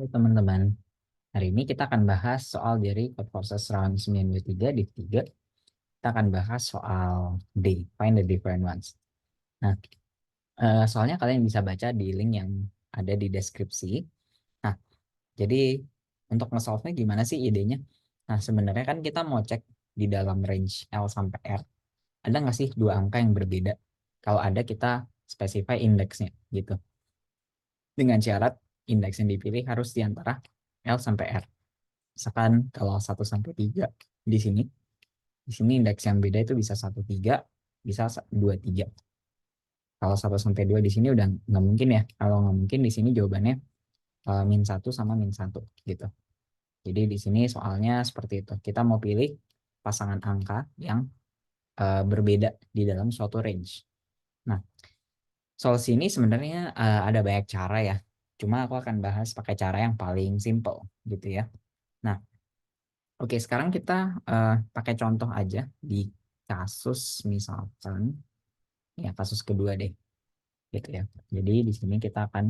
Oke, teman-teman, hari ini kita akan bahas soal dari code forces round 93 di 3. Kita akan bahas soal D, find the different ones. Nah, soalnya kalian bisa baca di link yang ada di deskripsi. Nah, jadi untuk nge-solve-nya gimana sih idenya? Nah, sebenarnya kan kita mau cek di dalam range L sampai R, ada nggak sih dua angka yang berbeda? Kalau ada, kita specify indeksnya gitu. Dengan syarat indeks yang dipilih harus di antara L sampai R. Misalkan kalau 1 sampai 3 di sini indeks yang beda itu bisa 1, 3, bisa 2, 3. Kalau 1 sampai 2 di sini udah nggak mungkin ya. Kalau nggak mungkin di sini jawabannya min 1 sama min 1 gitu. Jadi di sini soalnya seperti itu. Kita mau pilih pasangan angka yang berbeda di dalam suatu range. Nah, solusi ini sebenarnya ada banyak cara ya. Cuma aku akan bahas pakai cara yang paling simple gitu ya. Nah, oke, sekarang kita pakai contoh aja di kasus misalkan ya kasus kedua deh, gitu ya. Jadi di sini kita akan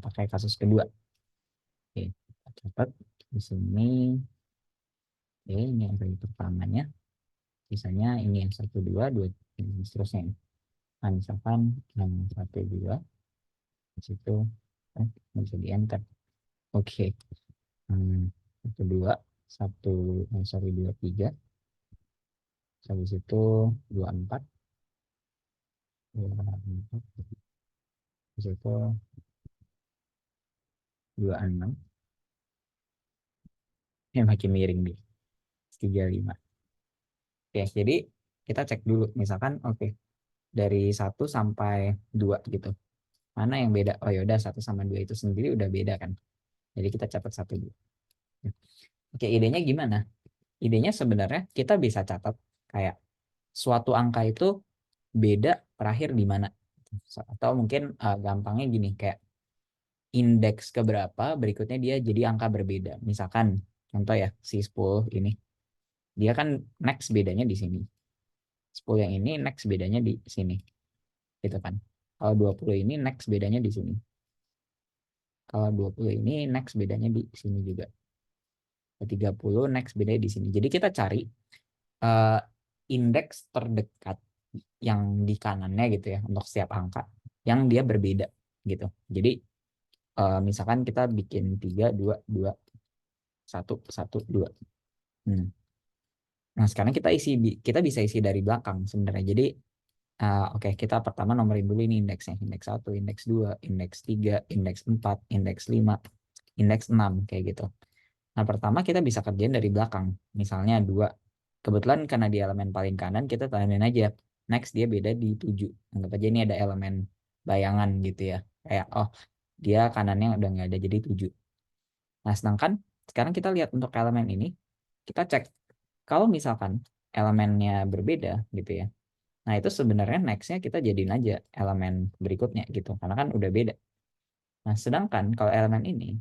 pakai kasus kedua. Oke, kita catat di sini. Oke, ini yang dari pertamanya. Misalnya ini yang 1, 2, 2, dan seterusnya. Nah, misalkan yang 1, 2, di situ bisa di enter. Oke, 1, 2, 1, sorry, 2, 3. Habis itu 2, 4. 2, 4. Habis itu 26. Makin miring nih. 35. Oke, jadi kita cek dulu. Misalkan, oke, dari 1 sampai 2 gitu. Mana yang beda? Oh yaudah, 1 sama 2 itu sendiri udah beda kan. Jadi kita catat 1 dulu. Oke, idenya gimana? Idenya sebenarnya kita bisa catat kayak suatu angka itu beda terakhir di mana. Atau mungkin gampangnya gini, kayak indeks keberapa berikutnya dia jadi angka berbeda. Misalkan, contoh ya, si 10 ini. Dia kan next bedanya di sini. 10 yang ini next bedanya di sini. Gitu kan. Kalau 20 ini next bedanya di sini. Kalau 20 ini next bedanya di sini juga. 30 next bedanya di sini. Jadi kita cari indeks terdekat yang di kanannya gitu ya untuk setiap angka yang dia berbeda gitu. Jadi misalkan kita bikin 3, 2, 2, 1, 1, 2. Nah, sekarang kita bisa isi dari belakang sebenarnya. Jadi oke, kita pertama nomorin dulu ini indeksnya. Indeks 1, indeks 2, indeks 3, indeks 4, indeks 5, indeks 6, kayak gitu. Nah, pertama kita bisa kerjain dari belakang. Misalnya 2. Kebetulan karena di elemen paling kanan, kita tandain aja. Next, dia beda di 7. Anggap aja ini ada elemen bayangan gitu ya. Kayak, oh, dia kanannya udah nggak ada, jadi 7. Nah, sedangkan sekarang kita lihat untuk elemen ini, kita cek. Kalau misalkan elemennya berbeda gitu ya. Nah, itu sebenarnya next-nya kita jadiin aja elemen berikutnya gitu. Karena kan udah beda. Nah, sedangkan kalau elemen ini,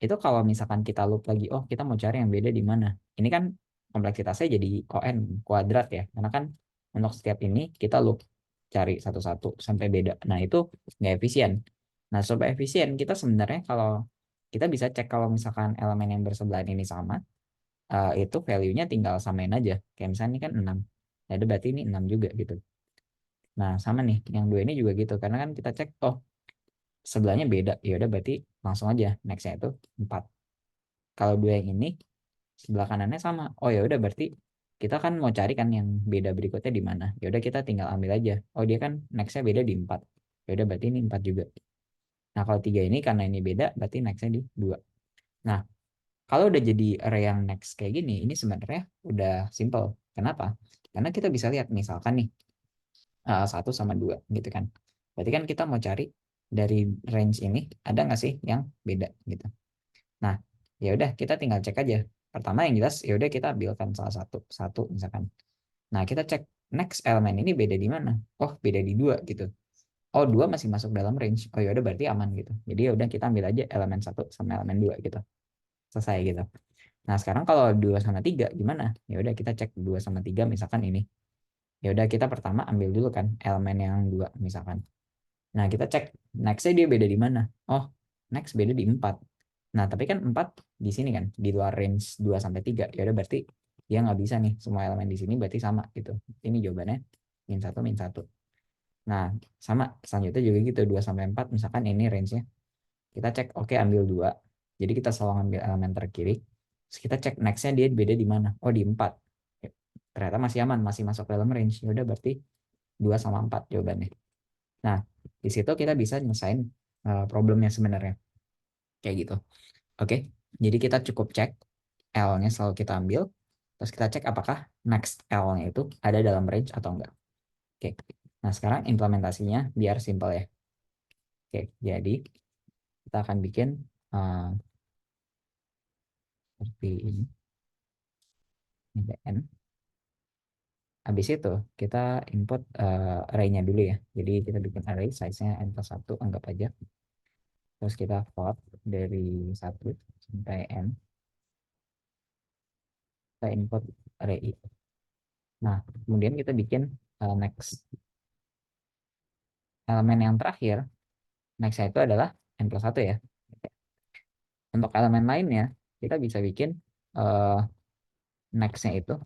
itu kalau misalkan kita loop lagi, oh kita mau cari yang beda di mana. Ini kan kompleksitasnya jadi ON, kuadrat ya. Karena kan untuk setiap ini kita loop cari satu-satu sampai beda. Nah, itu nggak efisien. Nah, supaya efisien, kita sebenarnya kalau kita bisa cek kalau misalkan elemen yang bersebelahan ini sama, itu value-nya tinggal samain aja. Kayak misalnya ini kan 6. Nah, itu berarti ini 6 juga gitu. Nah, sama nih, yang 2 ini juga gitu. Karena kan kita cek, oh, sebelahnya beda. Ya udah berarti langsung aja next-nya itu 4. Kalau 2 yang ini sebelah kanannya sama. Oh ya udah berarti kita kan mau cari kan yang beda berikutnya di mana. Ya udah kita tinggal ambil aja. Oh, dia kan next-nya beda di 4. Ya udah berarti ini 4 juga. Nah, kalau 3 ini karena ini beda berarti next-nya di 2. Nah, kalau udah jadi array yang next kayak gini, ini sebenarnya udah simple. Kenapa? Karena kita bisa lihat misalkan nih 1 sama 2 gitu kan. Berarti kan kita mau cari dari range ini ada nggak sih yang beda gitu. Nah, ya udah kita tinggal cek aja. Pertama yang jelas ya udah kita ambilkan salah satu misalkan. Nah, kita cek next elemen ini beda di mana? Oh, beda di 2 gitu. Oh, 2 masih masuk dalam range. Oh ya udah berarti aman gitu. Jadi ya udah kita ambil aja elemen 1 sama elemen 2 gitu. Selesai gitu. Nah, sekarang kalau 2 sama 3 gimana? Ya udah kita cek 2 sama 3 misalkan ini. Ya udah kita pertama ambil dulu kan elemen yang 2 misalkan. Nah, kita cek next-nya dia beda di mana? Oh, next beda di 4. Nah, tapi kan 4 di sini kan, di luar range 2 sampai 3. Ya udah berarti dia nggak bisa nih, semua elemen di sini berarti sama gitu. Ini jawabannya min 1, min 1. Nah, sama selanjutnya juga gitu, 2 sampai 4 misalkan ini range-nya. Kita cek, oke ambil 2. Jadi kita selalu ambil elemen terkiri. Terus kita cek next-nya dia beda di mana? Oh, di 4. Ternyata masih aman, masih masuk dalam range. Ya udah berarti 2 sama 4 jawabannya. Nah, di situ kita bisa nyelesain problemnya sebenarnya. Kayak gitu. Oke, jadi kita cukup cek L-nya selalu kita ambil, terus kita cek apakah next L-nya itu ada dalam range atau enggak. Oke, nah sekarang implementasinya biar simpel ya. Oke, jadi kita akan bikin seperti ini, bn. Habis itu kita input array-nya dulu ya. Jadi kita bikin array size-nya n plus 1, anggap aja. Terus kita float dari 1 sampai n. Kita input array itu. Nah, kemudian kita bikin next elemen yang terakhir. Next-nya itu adalah n plus 1 ya. Untuk elemen lainnya, kita bisa bikin uh, next-nya itu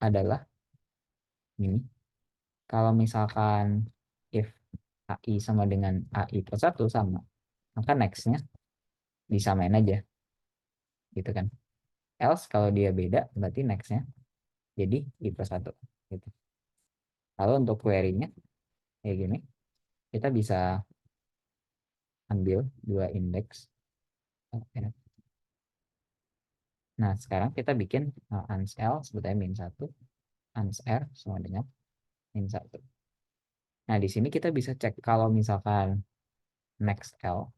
adalah ini. Kalau misalkan if AI sama dengan AI plus 1 sama, maka next-nya disamain aja. Gitu kan. Else kalau dia beda, berarti next-nya jadi I plus 1. Gitu. Lalu untuk query-nya, kayak gini, kita bisa ambil 2 indeks. Nah, sekarang kita bikin ans L sebetulnya min 1, ans R sama dengan min 1. Nah, di sini kita bisa cek kalau misalkan next L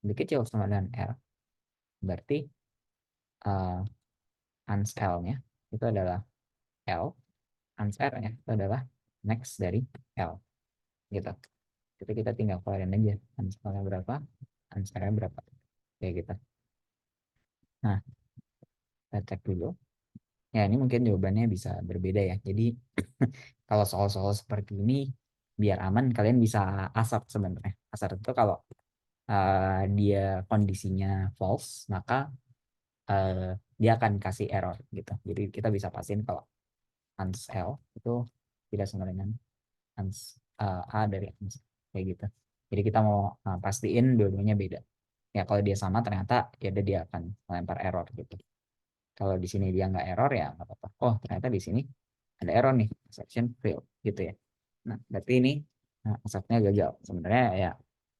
lebih kecil sama dengan R, berarti uh, ans L-nya itu adalah L, ans R-nya itu adalah next dari L. Gitu. Jadi kita tinggal keluarin aja ans L-nya berapa, ans R-nya berapa. Kayak gitu. Nah, kita cek dulu. Ya, ini mungkin jawabannya bisa berbeda ya. Jadi, kalau soal-soal seperti ini, biar aman, kalian bisa asap sebenarnya. Asap itu kalau dia kondisinya false, maka dia akan kasih error gitu. Jadi kita bisa pastiin kalau ans L itu tidak sama dengan ans A dari ans kayak gitu. Jadi kita mau pastiin dua-duanya beda. Ya kalau dia sama ternyata ya dia akan melempar error gitu. Kalau di sini dia nggak error ya nggak apa-apa. Oh ternyata di sini ada error nih, exception fail gitu ya. Nah berarti ini asapnya gagal. Sebenarnya ya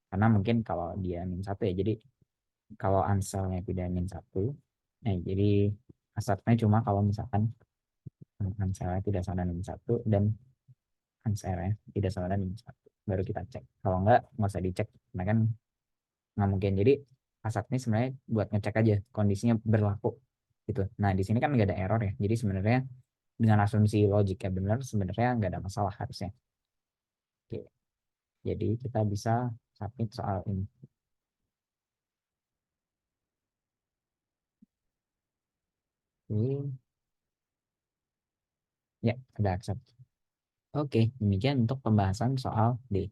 karena mungkin kalau dia min 1 ya. Jadi kalau anselnya tidak min 1, jadi asapnya cuma kalau misalkan anselnya tidak sama dengan min 1 dan anselnya tidak sama dengan min 1. Baru kita cek. Kalau nggak usah dicek. Karena kan nggak mungkin. Jadi asap ini sebenarnya buat ngecek aja kondisinya berlaku gitu. Nah di sini kan nggak ada error ya. Jadi sebenarnya dengan asumsi logiknya benar sebenarnya nggak ada masalah harusnya. Oke. Jadi kita bisa submit soal ini. Oke. Ya, ada accept. Oke, demikian untuk pembahasan soal D.